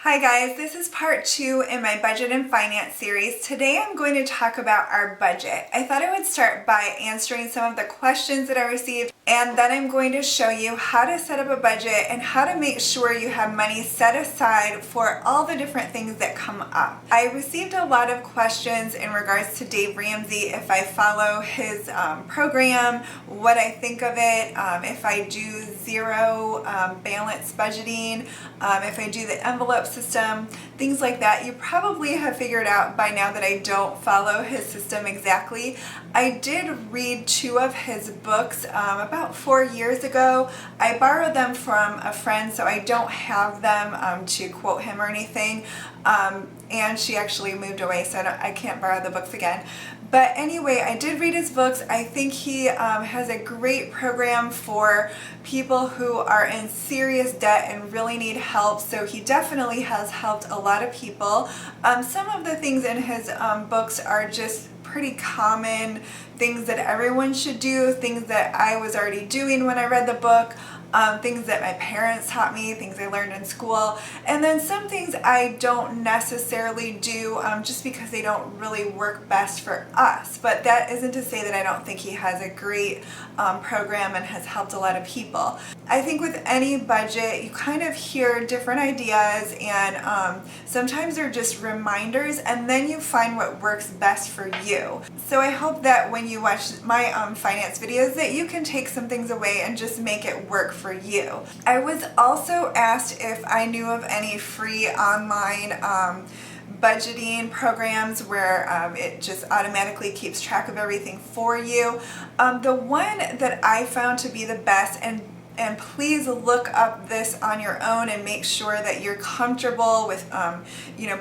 Hi guys, this is part 2 in my budget and finance series. Today I'm going to talk about our budget. I thought I would start by answering some of the questions that I received, and then I'm going to show you how to set up a budget and how to make sure you have money set aside for all the different things that come up. I received a lot of questions in regards to Dave Ramsey, if I follow his program, what I think of it, if I do zero balance budgeting, if I do the envelope system, things like that. You probably have figured out by now that I don't follow his system exactly. I did read 2 of his books about 4 years ago. I borrowed them from a friend, so I don't have them to quote him or anything. And she actually moved away, so I can't borrow the books again. But anyway, I did read his books. I think he has a great program for people who are in serious debt and really need help. So he definitely has helped a lot of people. Some of the things in his books are just pretty common things that everyone should do, things that I was already doing when I read the book. Things that my parents taught me, things I learned in school, and then some things I don't necessarily do just because they don't really work best for us. But that isn't to say that I don't think he has a great program and has helped a lot of people. I think with any budget, you kind of hear different ideas, and sometimes they're just reminders, and then you find what works best for you. So I hope that when you watch my finance videos that you can take some things away and just make it work for you. I was also asked if I knew of any free online budgeting programs where it just automatically keeps track of everything for you. The one that I found to be the best, and please look up this on your own and make sure that you're comfortable with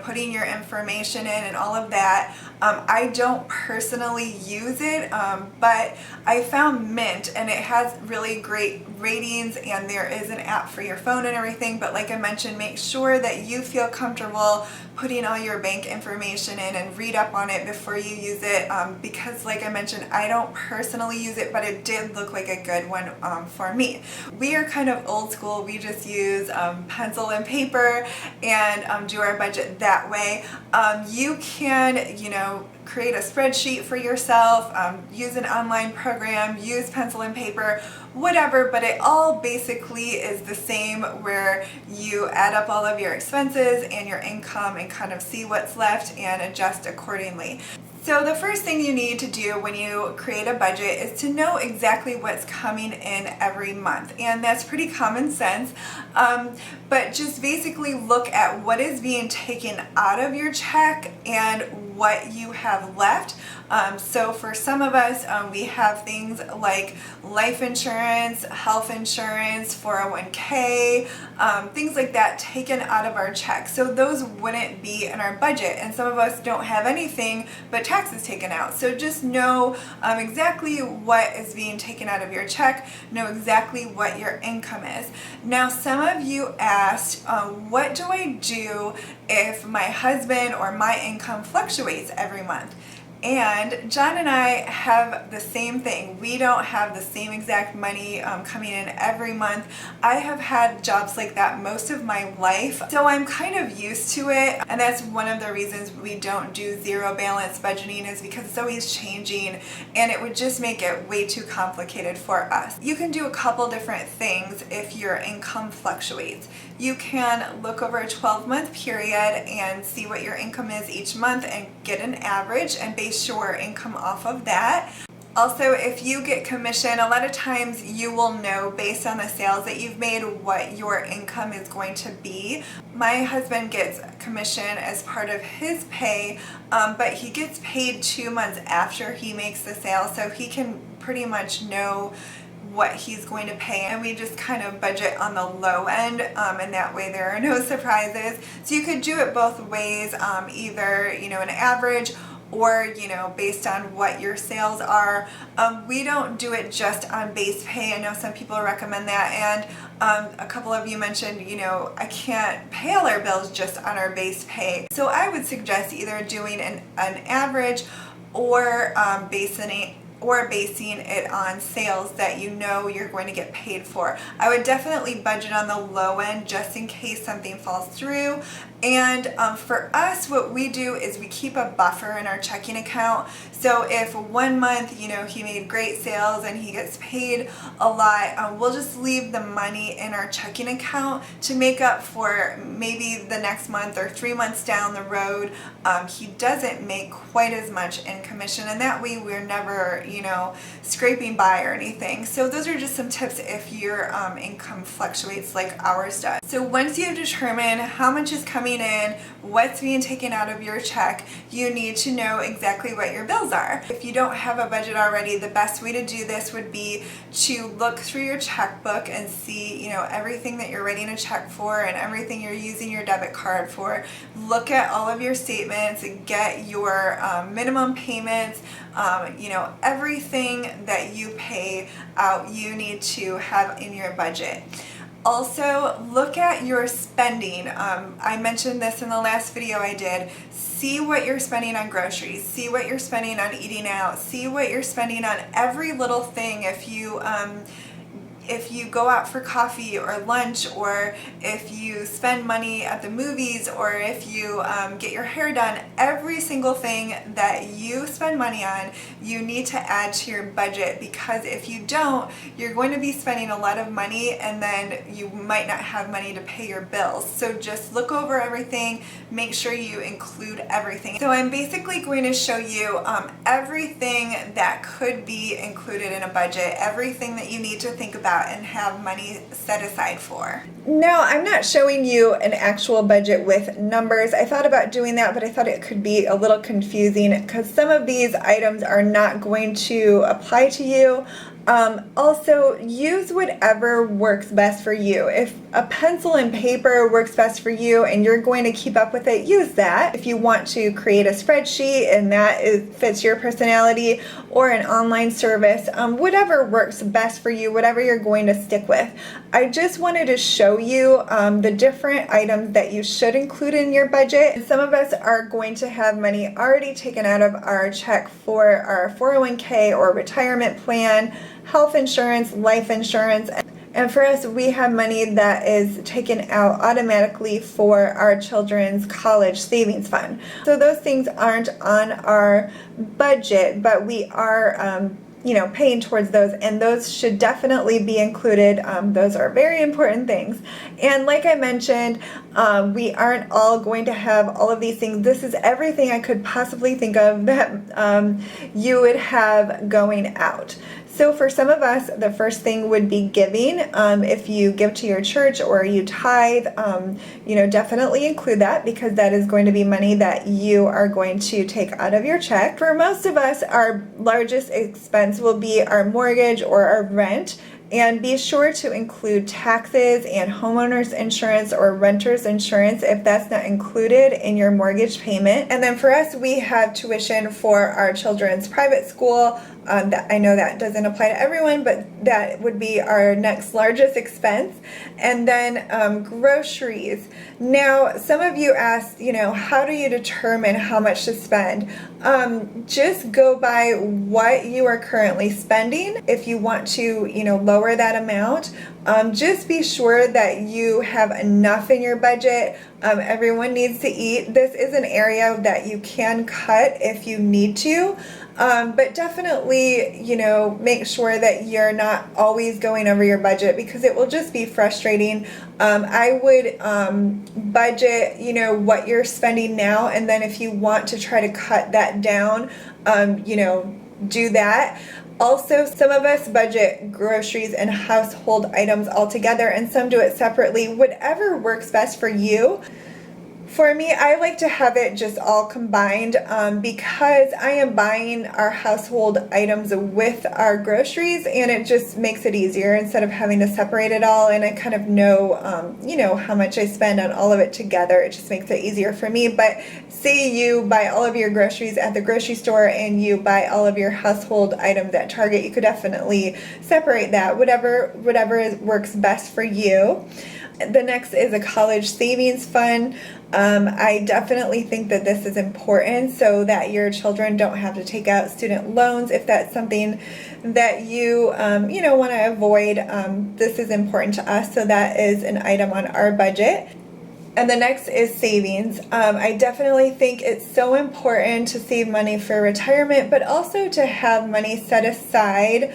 putting your information in and all of that. I don't personally use it, but I found Mint, and it has really great ratings, and there is an app for your phone and everything. But like I mentioned, make sure that you feel comfortable putting all your bank information in and read up on it before you use it, because like I mentioned, I don't personally use it, but it did look like a good one for me. We are kind of old school. We just use pencil and paper and do our budget that way. You can, create a spreadsheet for yourself, use an online program, use pencil and paper, whatever, but it all basically is the same, where you add up all of your expenses and your income and kind of see what's left and adjust accordingly. So the first thing you need to do when you create a budget is to know exactly what's coming in every month. And that's pretty common sense, but just basically look at what is being taken out of your check and what you have left. So for some of us, we have things like life insurance, health insurance, 401k, things like that taken out of our check. So those wouldn't be in our budget, and some of us don't have anything but taxes taken out. So just know exactly what is being taken out of your check, know exactly what your income is. Now, some of you asked, what do I do if my husband or my income fluctuates every month? And John and I have the same thing. We don't have the same exact money coming in every month. I have had jobs like that most of my life, so I'm kind of used to it. And that's one of the reasons we don't do zero balance budgeting, is because it's always changing, and it would just make it way too complicated for us. You can do a couple different things if your income fluctuates. You can look over a 12-month period and see what your income is each month and get an average and base your income off of that. Also, if you get commission, a lot of times you will know based on the sales that you've made what your income is going to be. My husband gets commission as part of his pay, but he gets paid 2 months after he makes the sale, so he can pretty much know what he's going to pay, and we just kind of budget on the low end, and that way there are no surprises. So you could do it both ways, either an average, or based on what your sales are. We don't do it just on base pay. I know some people recommend that, and a couple of you mentioned I can't pay all our bills just on our base pay. So I would suggest either doing an average or basing or basing it on sales that you know you're going to get paid for. I would definitely budget on the low end just in case something falls through. And for us, what we do is we keep a buffer in our checking account. So if one month, you know, he made great sales and he gets paid a lot, we'll just leave the money in our checking account to make up for maybe the next month or 3 months down the road, he doesn't make quite as much in commission, and that way we're never, you know, scraping by or anything. So those are just some tips if your income fluctuates like ours does. So once you determine how much is coming in, what's being taken out of your check, you need to know exactly what your bills are. If you don't have a budget already, the best way to do this would be to look through your checkbook and see, you know, everything that you're writing a check for and everything you're using your debit card for. Look at all of your statements and get your minimum payments, you know, everything that you pay out, you need to have in your budget. Also, look at your spending. I mentioned this in the last video I did. See what you're spending on groceries. See what you're spending on eating out. See what you're spending on every little thing. If you go out for coffee or lunch, or if you spend money at the movies, or if you get your hair done, every single thing that you spend money on, you need to add to your budget, because if you don't, you're going to be spending a lot of money and then you might not have money to pay your bills. So just look over everything, make sure you include everything. So I'm basically going to show you everything that could be included in a budget, everything that you need to think about and have money set aside for. Now, I'm not showing you an actual budget with numbers. I thought about doing that, but I thought it could be a little confusing because some of these items are not going to apply to you. Also, use whatever works best for you. If a pencil and paper works best for you and you're going to keep up with it, use that. If you want to create a spreadsheet and that fits your personality, or an online service, whatever works best for you, whatever you're going to stick with. I just wanted to show you the different items that you should include in your budget. Some of us are going to have money already taken out of our check for our 401k or retirement plan, health insurance, life insurance. And for us, we have money that is taken out automatically for our children's college savings fund. So those things aren't on our budget, but we are you know, paying towards those, and those should definitely be included. Those are very important things. And like I mentioned, we aren't all going to have all of these things. This is everything I could possibly think of that you would have going out. So for some of us, the first thing would be giving. If you give to your church or you tithe, you know, definitely include that, because that is going to be money that you are going to take out of your check. For most of us, our largest expense will be our mortgage or our rent. And be sure to include taxes and homeowners insurance or renter's insurance if that's not included in your mortgage payment. And then for us, we have tuition for our children's private school. I know that doesn't apply to everyone, but that would be our next largest expense. And then groceries. Now, some of you asked, you know, how do you determine how much to spend? Just go by what you are currently spending. If you want to, you know, lower that amount, just be sure that you have enough in your budget. Everyone needs to eat. This is an area that you can cut if you need to. But definitely, you know, make sure that you're not always going over your budget, because it will just be frustrating. I would budget, you know, what you're spending now, and then if you want to try to cut that down, you know, do that. Also, some of us budget groceries and household items all together, and some do it separately. Whatever works best for you. For me, I like to have it just all combined because I am buying our household items with our groceries, and it just makes it easier instead of having to separate it all. And I kind of know, you know, how much I spend on all of it together. It just makes it easier for me. But say you buy all of your groceries at the grocery store and you buy all of your household items at Target, you could definitely separate that, whatever works best for you. The next is a college savings fund. I definitely think that this is important so that your children don't have to take out student loans if that's something that you want to avoid. This is important to us, so that is an item on our budget. And the next is savings. I definitely think it's so important to save money for retirement, but also to have money set aside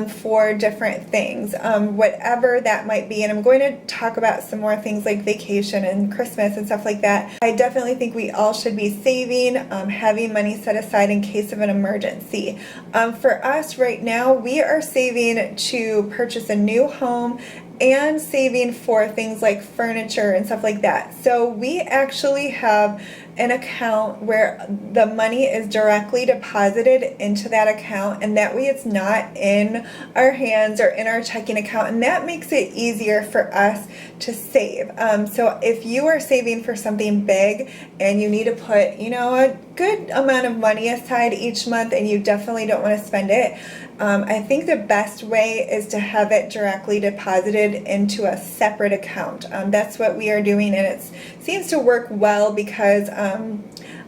for different things, whatever that might be. And I'm going to talk about some more things like vacation and Christmas and stuff like that. I definitely think we all should be saving, having money set aside in case of an emergency. For us right now, we are saving to purchase a new home and saving for things like furniture and stuff like that. So we actually have an account where the money is directly deposited into that account, and that way it's not in our hands or in our checking account, and that makes it easier for us to save. So if you are saving for something big and you need to put a good amount of money aside each month and you definitely don't want to spend it, I think the best way is to have it directly deposited into a separate account. That's what we are doing, and it seems to work well because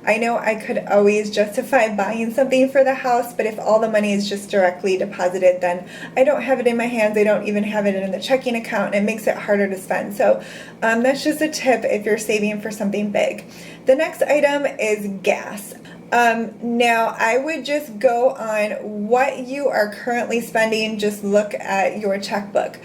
I know I could always justify buying something for the house, but if all the money is just directly deposited, then I don't have it in my hands. I don't even have it in the checking account, and it makes it harder to spend. So that's just a tip if you're saving for something big. The next item is gas. Now I would just go on what you are currently spending. Just look at your checkbook.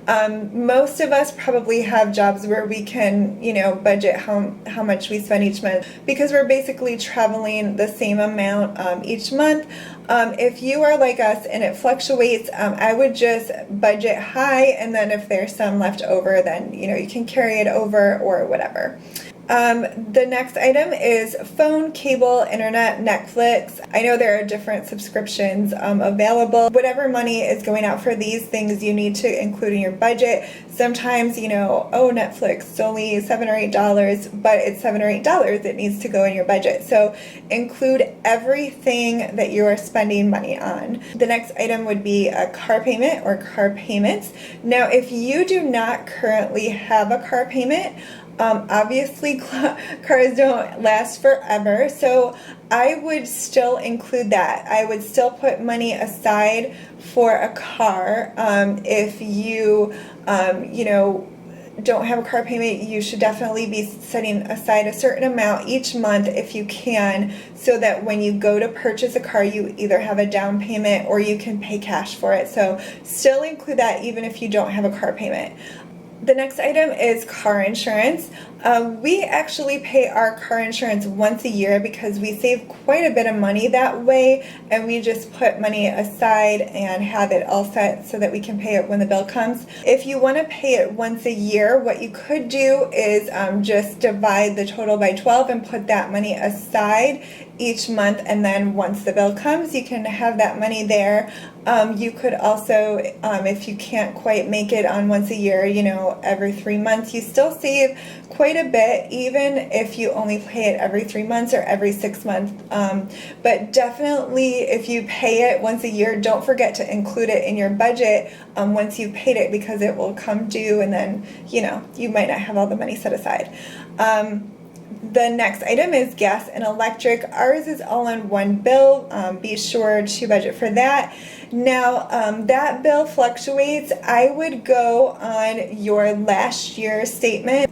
Most of us probably have jobs where we can, budget how much we spend each month, because we're basically traveling the same amount each month. If you are like us and it fluctuates, I would just budget high, and then if there's some left over, then you can carry it over or whatever. The next item is phone, cable, internet, Netflix. I know there are different subscriptions available. Whatever money is going out for these things, you need to include in your budget. Sometimes, Netflix is only $7 or $8, but it's $7 or $8 that needs to go in your budget. So include everything that you are spending money on. The next item would be a car payment or car payments. Now, if you do not currently have a car payment, obviously cars don't last forever, so I would still include that. I would still put money aside for a car. If you, don't have a car payment, you should definitely be setting aside a certain amount each month if you can, so that when you go to purchase a car, you either have a down payment or you can pay cash for it. So still include that even if you don't have a car payment. The next item is car insurance. We actually pay our car insurance once a year because we save quite a bit of money that way, and we just put money aside and have it all set so that we can pay it when the bill comes. If you want to pay it once a year, what you could do is just divide the total by 12 and put that money aside each month, and then once the bill comes, you can have that money there. You could also, if you can't quite make it on once a year, every 3 months, you still save quite a bit, even if you only pay it every 3 months or every 6 months. But definitely, if you pay it once a year, don't forget to include it in your budget once you've paid it, because it will come due, and then, you might not have all the money set aside. The next item is gas and electric. Ours is all on one bill. Be sure to budget for that. Now, that bill fluctuates. I would go on your last year's statement.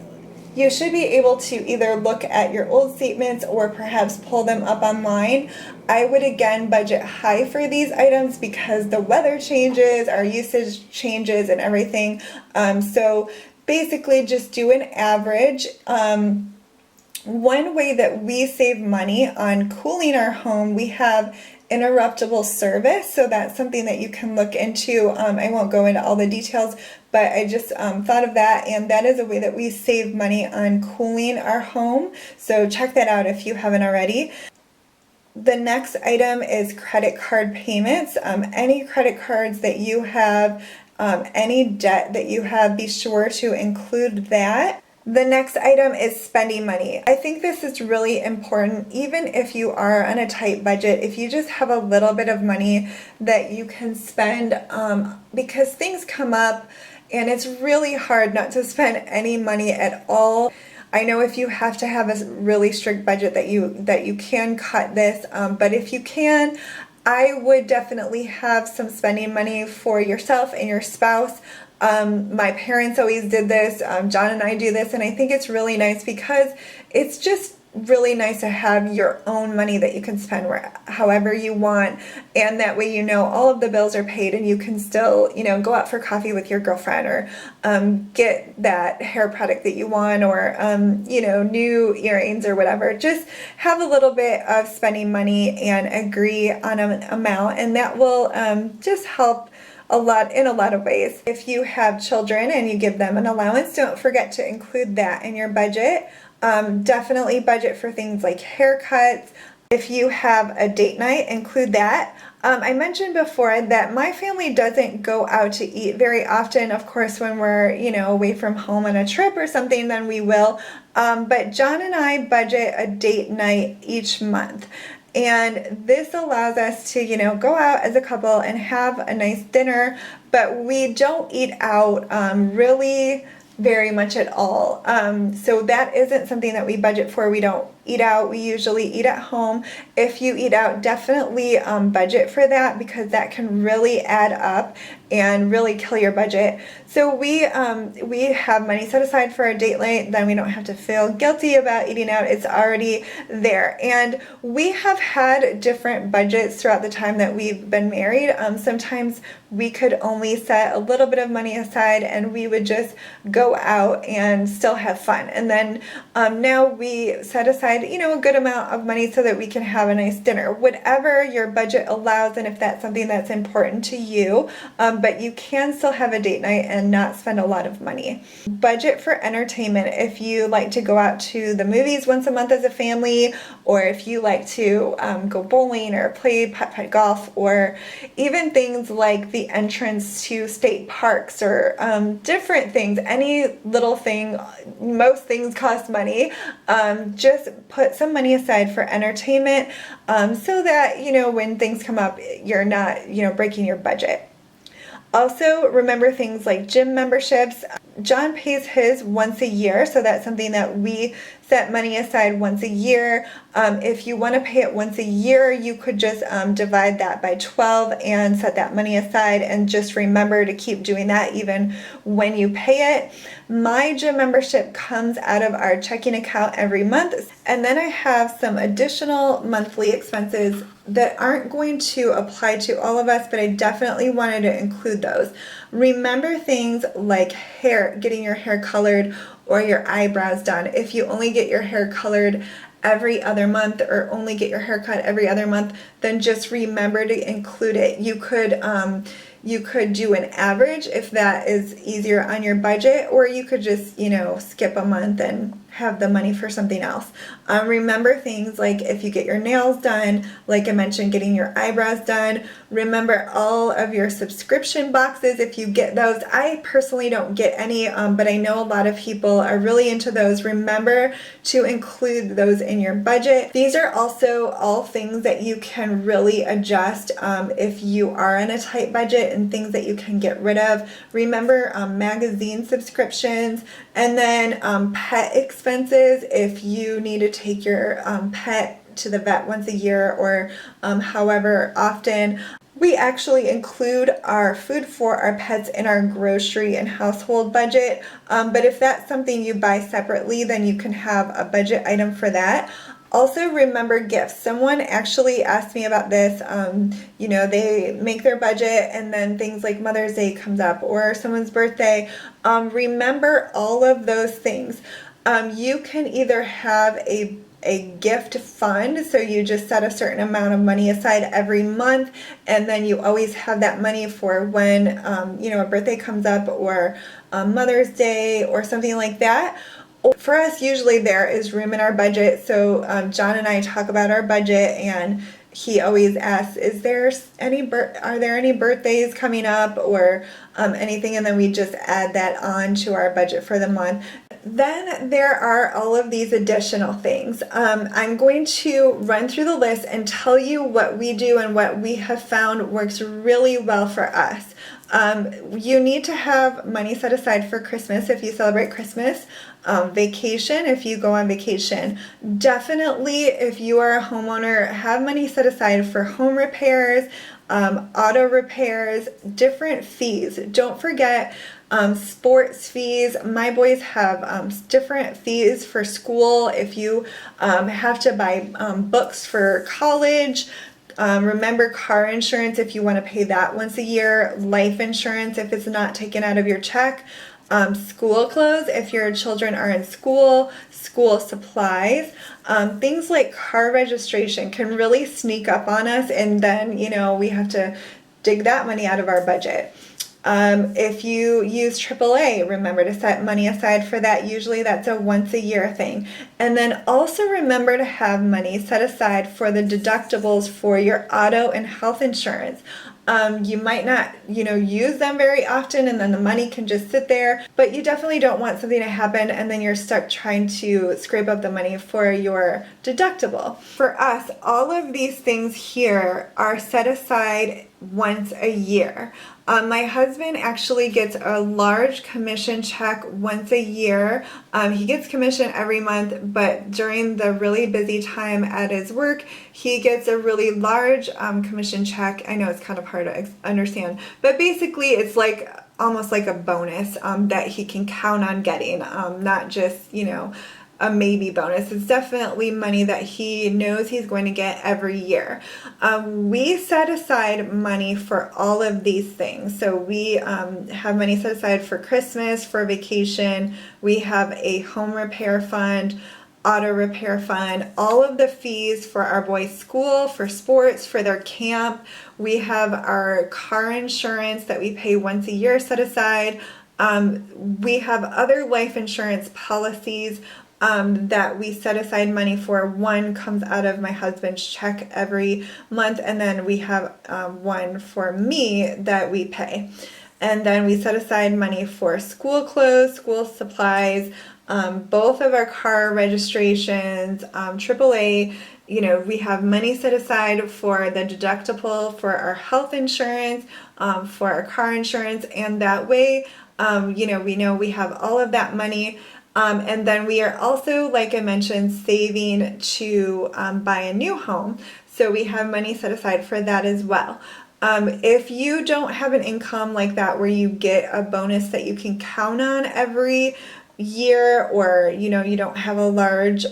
You should be able to either look at your old statements or perhaps pull them up online. I would again budget high for these items because the weather changes, our usage changes, and everything. So basically just do an average. One way that we save money on cooling our home, we have interruptible service, so that's something that you can look into. I won't go into all the details, but I just thought of that, and that is a way that we save money on cooling our home, so check that out if you haven't already. The next item is credit card payments. Any credit cards that you have, any debt that you have, be sure to include that. The next item is spending money. I think this is really important, even if you are on a tight budget. If you just have a little bit of money that you can spend, because things come up and it's really hard not to spend any money at all. I know if you have to have a really strict budget that you can cut this, but if you can, I would definitely have some spending money for yourself and your spouse. My parents always did this. John and I do this, and I think it's really nice because it's just really nice to have your own money that you can spend however you want, and that way all of the bills are paid and you can still go out for coffee with your girlfriend, or get that hair product that you want, or new earrings or whatever. Just have a little bit of spending money and agree on an amount, and that will just help in a lot of ways. If you have children and you give them an allowance, don't forget to include that in your budget. Definitely budget for things like haircuts. If you have a date night, include that. I mentioned before that my family doesn't go out to eat very often. Of course, when we're, away from home on a trip or something, then we will. But John and I budget a date night each month. And this allows us to, go out as a couple and have a nice dinner, but we don't eat out really very much at all. So that isn't something that we budget for. We don't eat out. We usually eat at home. If you eat out, definitely budget for that, because that can really add up and really kill your budget. So we have money set aside for a date night, then we don't have to feel guilty about eating out. It's already there. And we have had different budgets throughout the time that we've been married. Sometimes we could only set a little bit of money aside and we would just go out and still have fun. And then now we set aside a good amount of money so that we can have a nice dinner. Whatever your budget allows, and if that's something that's important to you, but you can still have a date night and not spend a lot of money. Budget for entertainment. If you like to go out to the movies once a month as a family, or if you like to go bowling or play putt-putt golf, or even things like the entrance to state parks, or different things, any little thing, most things cost money. Just put some money aside for entertainment, so that when things come up, you're not breaking your budget. Also, remember things like gym memberships. John pays his once a year, so that's something that we set money aside once a year. If you want to pay it once a year, you could just divide that by 12 and set that money aside, and just remember to keep doing that even when you pay it. My gym membership comes out of our checking account every month, and then I have some additional monthly expenses that aren't going to apply to all of us, but I definitely wanted to include those. Remember things like getting your hair colored or your eyebrows done. If you only get your hair colored every other month, or only get your hair cut every other month, then just remember to include it. You could do an average if that is easier on your budget, or you could just, skip a month and have the money for something else. Remember things like if you get your nails done, like I mentioned, getting your eyebrows done. Remember all of your subscription boxes if you get those. I personally don't get any, but I know a lot of people are really into those. Remember to include those in your budget. These are also all things that you can really adjust if you are in a tight budget, and things that you can get rid of. Remember magazine subscriptions, and then pet expenses. If you need to take your pet to the vet once a year, or however often. We actually include our food for our pets in our grocery and household budget, but if that's something you buy separately, then you can have a budget item for that. Also, remember gifts. Someone actually asked me about this. They make their budget, and then things like Mother's Day comes up, or someone's birthday. Remember all of those things. You can either have a gift fund, so you just set a certain amount of money aside every month, and then you always have that money for when a birthday comes up, or Mother's Day, or something like that. For us, usually there is room in our budget, so John and I talk about our budget, and he always asks, are there any birthdays coming up, or anything, and then we just add that on to our budget for the month. Then there are all of these additional things. I'm going to run through the list and tell you what we do and what we have found works really well for us. You need to have money set aside for Christmas if you celebrate Christmas, vacation if you go on vacation. Definitely, if you are a homeowner, have money set aside for home repairs, auto repairs, different fees. Don't forget sports fees. My boys have different fees for school. If you have to buy books for college, remember car insurance if you want to pay that once a year, life insurance if it's not taken out of your check, school clothes if your children are in school, school supplies. Things like car registration can really sneak up on us, and then, we have to dig that money out of our budget. If you use AAA, remember to set money aside for that. Usually that's a once a year thing. And then also remember to have money set aside for the deductibles for your auto and health insurance. You might not, use them very often, and then the money can just sit there, but you definitely don't want something to happen and then you're stuck trying to scrape up the money for your deductible. For us, all of these things here are set aside once a year. My husband actually gets a large commission check once a year. He gets commission every month, but during the really busy time at his work, he gets a really large commission check. I know it's kind of hard to understand, but basically it's like almost like a bonus that he can count on getting, not just, a maybe bonus. It's definitely money that he knows he's going to get every year. We set aside money for all of these things. So we have money set aside for Christmas, for vacation. We have a home repair fund, auto repair fund, all of the fees for our boys' school, for sports, for their camp. We have our car insurance that we pay once a year set aside. We have other life insurance policies that we set aside money for. One comes out of my husband's check every month, and then we have one for me that we pay. And then we set aside money for school clothes, school supplies, both of our car registrations, AAA. We have money set aside for the deductible for our health insurance, for our car insurance, and that way, we know we have all of that money. And then we are also, like I mentioned, saving to buy a new home. So we have money set aside for that as well. If you don't have an income like that where you get a bonus that you can count on every year, or, you don't have a large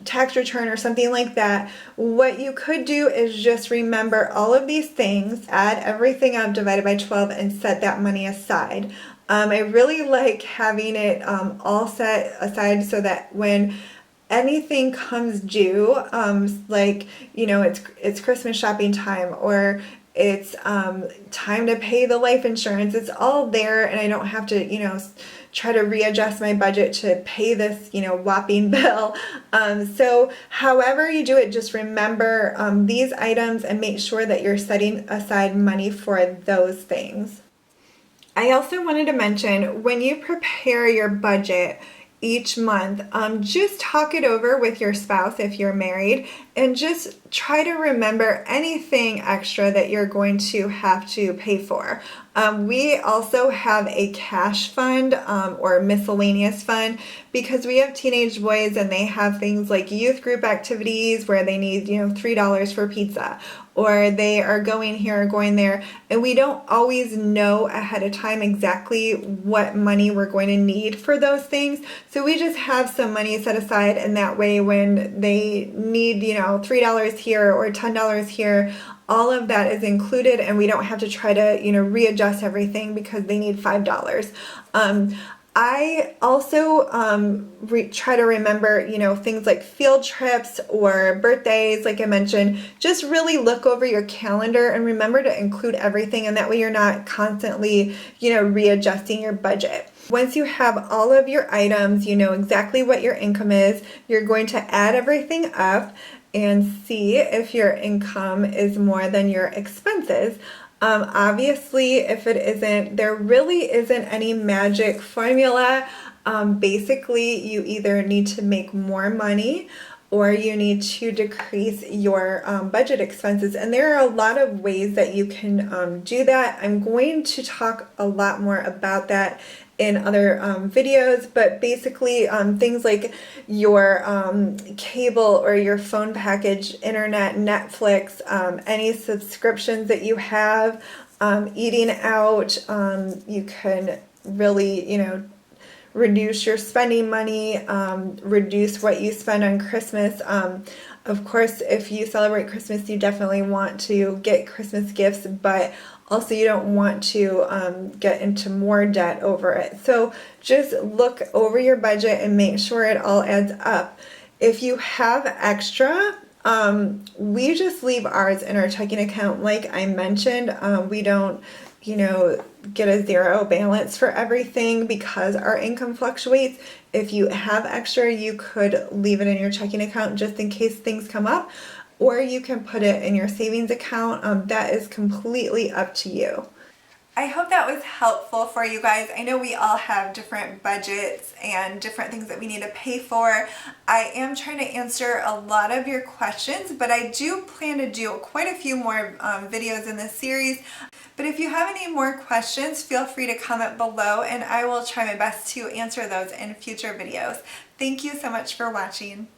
tax return or something like that, what you could do is just remember all of these things, add everything up, divided by 12, and set that money aside. I really like having it all set aside so that when anything comes due, like, it's Christmas shopping time, or it's time to pay the life insurance, it's all there, and I don't have to, try to readjust my budget to pay this, whopping bill. So however you do it, just remember these items and make sure that you're setting aside money for those things. I also wanted to mention, when you prepare your budget each month, just talk it over with your spouse if you're married, and just try to remember anything extra that you're going to have to pay for. We also have a cash fund or miscellaneous fund, because we have teenage boys and they have things like youth group activities where they need, $3 for pizza, or they are going here or going there, and we don't always know ahead of time exactly what money we're going to need for those things. So we just have some money set aside, and that way when they need, $3 here or $10 here, all of that is included, and we don't have to try to, readjust everything because they need $5. I also try to remember, things like field trips or birthdays, like I mentioned. Just really look over your calendar and remember to include everything, and that way you're not constantly, readjusting your budget. Once you have all of your items, you know exactly what your income is, you're going to add everything up and see if your income is more than your expenses. Obviously, if it isn't, there really isn't any magic formula. Basically, you either need to make more money or you need to decrease your budget expenses. And there are a lot of ways that you can do that. I'm going to talk a lot more about that in other videos, but basically things like your cable or your phone package, internet, Netflix, any subscriptions that you have, eating out, you can really, reduce your spending money, reduce what you spend on Christmas. Of course, if you celebrate Christmas, you definitely want to get Christmas gifts, but also you don't want to get into more debt over it. So just look over your budget and make sure it all adds up. If you have extra, we just leave ours in our checking account. Like I mentioned, we don't, get a zero balance for everything because our income fluctuates. If you have extra, you could leave it in your checking account just in case things come up, or you can put it in your savings account. That is completely up to you. I hope that was helpful for you guys. I know we all have different budgets and different things that we need to pay for. I am trying to answer a lot of your questions, but I do plan to do quite a few more videos in this series. But if you have any more questions, feel free to comment below and I will try my best to answer those in future videos. Thank you so much for watching.